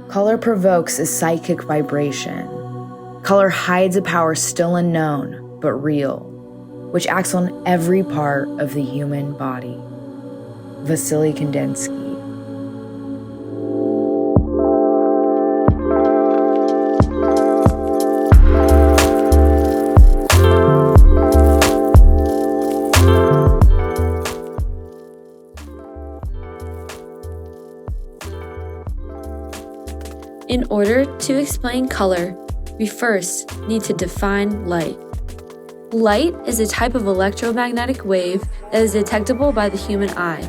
Color provokes a psychic vibration. Color hides a power still unknown, but real, which acts on every part of the human body. Wassily Kandinsky. In order to explain color, we first need to define light. Light is a type of electromagnetic wave that is detectable by the human eye,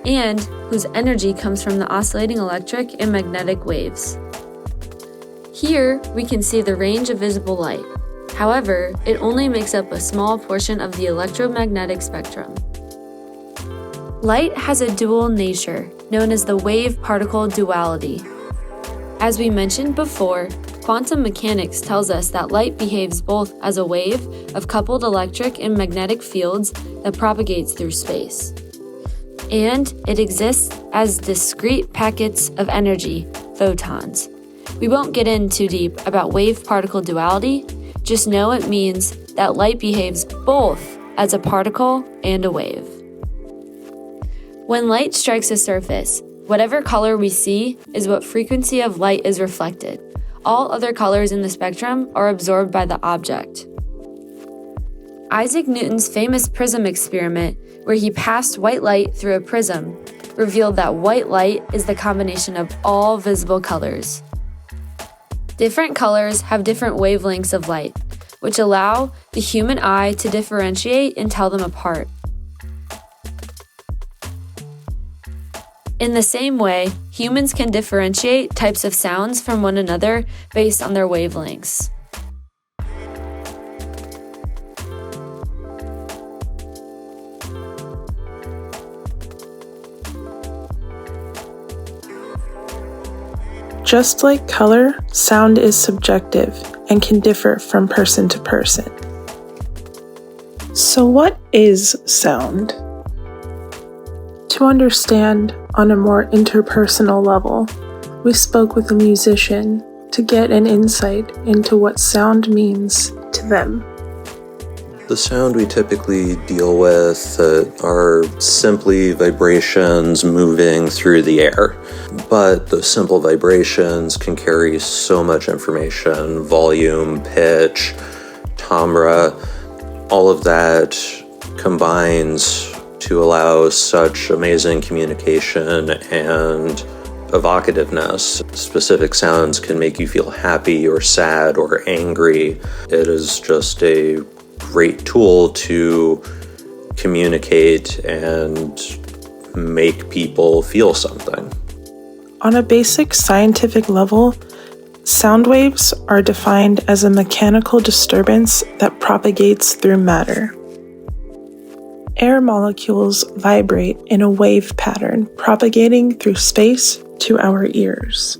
and whose energy comes from the oscillating electric and magnetic waves. Here, we can see the range of visible light. However, it only makes up a small portion of the electromagnetic spectrum. Light has a dual nature, known as the wave-particle duality. As we mentioned before, quantum mechanics tells us that light behaves both as a wave of coupled electric and magnetic fields that propagates through space. And it exists as discrete packets of energy, photons. We won't get in too deep about wave-particle duality, just know it means that light behaves both as a particle and a wave. When light strikes a surface, whatever color we see is what frequency of light is reflected. All other colors in the spectrum are absorbed by the object. Isaac Newton's famous Prism Experiment, where he passed white light through a prism, revealed that white light is the combination of all visible colors. Different colors have different wavelengths of light, which allow the human eye to differentiate and tell them apart. In the same way, humans can differentiate types of sounds from one another based on their wavelengths. Just like color, sound is subjective and can differ from person to person. So what is sound? To understand on a more interpersonal level, we spoke with a musician to get an insight into what sound means to them. The sound we typically deal with are simply vibrations moving through the air. But those simple vibrations can carry so much information: volume, pitch, timbre. All of that combines to allow such amazing communication and evocativeness. Specific sounds can make you feel happy or sad or angry. It is just a great tool to communicate and make people feel something. On a basic scientific level, sound waves are defined as a mechanical disturbance that propagates through matter. Air molecules vibrate in a wave pattern, propagating through space to our ears.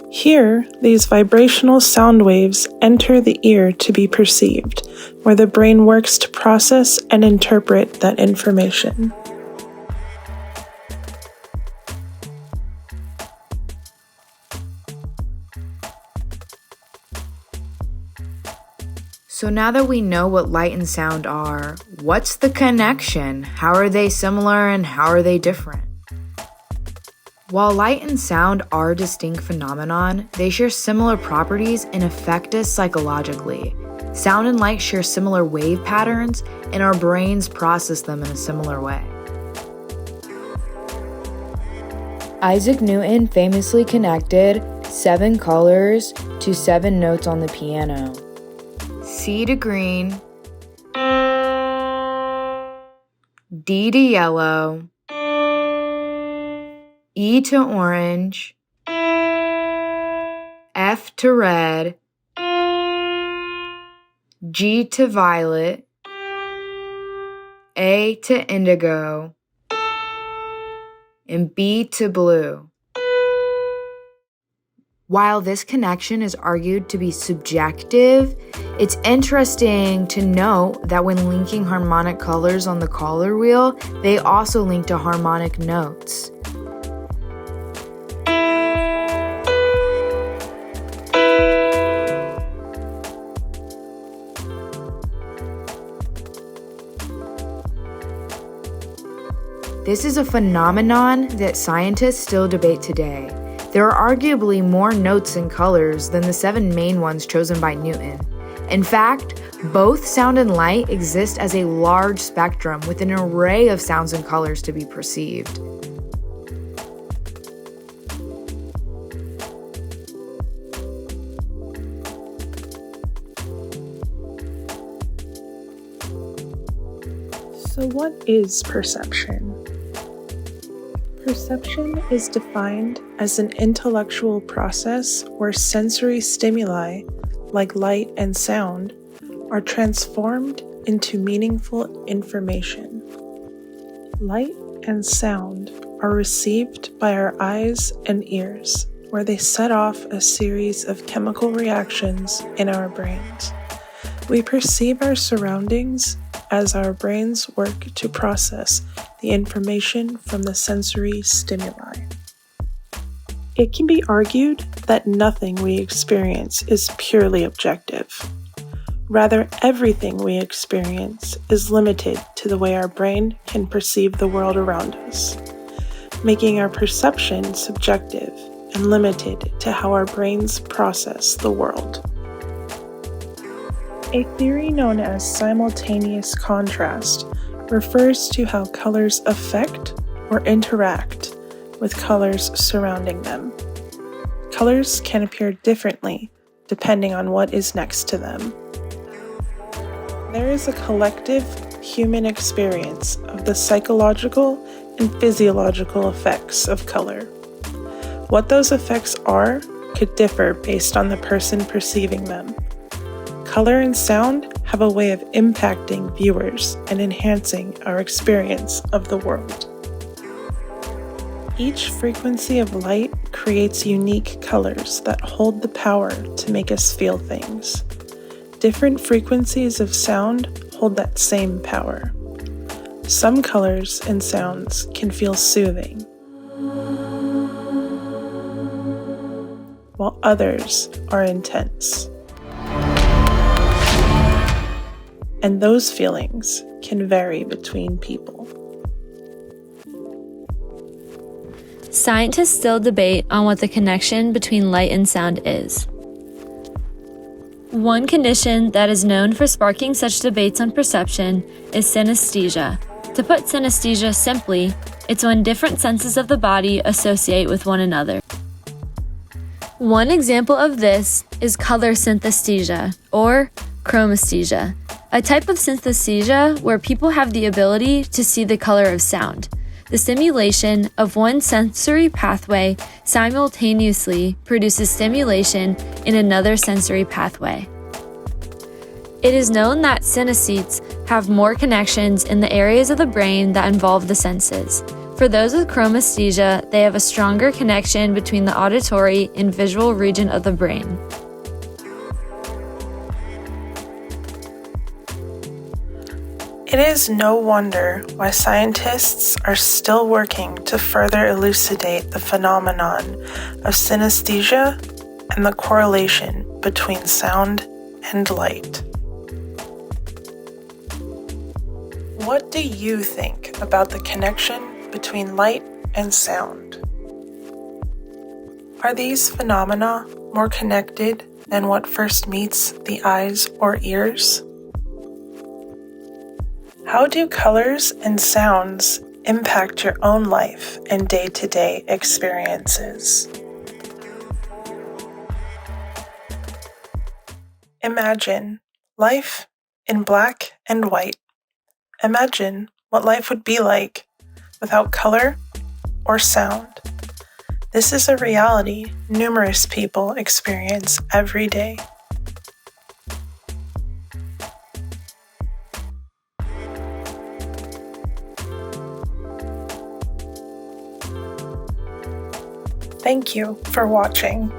Here, these vibrational sound waves enter the ear to be perceived, where the brain works to process and interpret that information. So now that we know what light and sound are, what's the connection? How are they similar and how are they different? While light and sound are distinct phenomenon, they share similar properties and affect us psychologically. Sound and light share similar wave patterns, and our brains process them in a similar way. Isaac Newton famously connected 7 colors to 7 notes on the piano. C to green, D to yellow, E to orange, F to red, G to violet, A to indigo, and B to blue. While this connection is argued to be subjective, it's interesting to note that when linking harmonic colors on the color wheel, they also link to harmonic notes. This is a phenomenon that scientists still debate today. There are arguably more notes and colors than the 7 main ones chosen by Newton. In fact, both sound and light exist as a large spectrum with an array of sounds and colors to be perceived. So what is perception? Perception is defined as an intellectual process where sensory stimuli, like light and sound, are transformed into meaningful information. Light and sound are received by our eyes and ears, where they set off a series of chemical reactions in our brains. We perceive our surroundings as our brains work to process the information from the sensory stimuli. It can be argued that nothing we experience is purely objective. Rather, everything we experience is limited to the way our brain can perceive the world around us, making our perception subjective and limited to how our brains process the world. A theory known as simultaneous contrast refers to how colors affect or interact with colors surrounding them. Colors can appear differently depending on what is next to them. There is a collective human experience of the psychological and physiological effects of color. What those effects are could differ based on the person perceiving them. Color and sound have a way of impacting viewers and enhancing our experience of the world. Each frequency of light creates unique colors that hold the power to make us feel things. Different frequencies of sound hold that same power. Some colors and sounds can feel soothing, while others are intense. And those feelings can vary between people. Scientists still debate on what the connection between light and sound is. One condition that is known for sparking such debates on perception is synesthesia. To put synesthesia simply, it's when different senses of the body associate with one another. One example of this is color synesthesia, or Chromesthesia, a type of synesthesia where people have the ability to see the color of sound. The stimulation of one sensory pathway simultaneously produces stimulation in another sensory pathway. It is known that synesthetes have more connections in the areas of the brain that involve the senses. For those with chromesthesia, they have a stronger connection between the auditory and visual region of the brain. It is no wonder why scientists are still working to further elucidate the phenomenon of synesthesia and the correlation between sound and light. What do you think about the connection between light and sound? Are these phenomena more connected than what first meets the eyes or ears? How do colors and sounds impact your own life and day-to-day experiences? Imagine life in black and white. Imagine what life would be like without color or sound. This is a reality numerous people experience every day. Thank you for watching.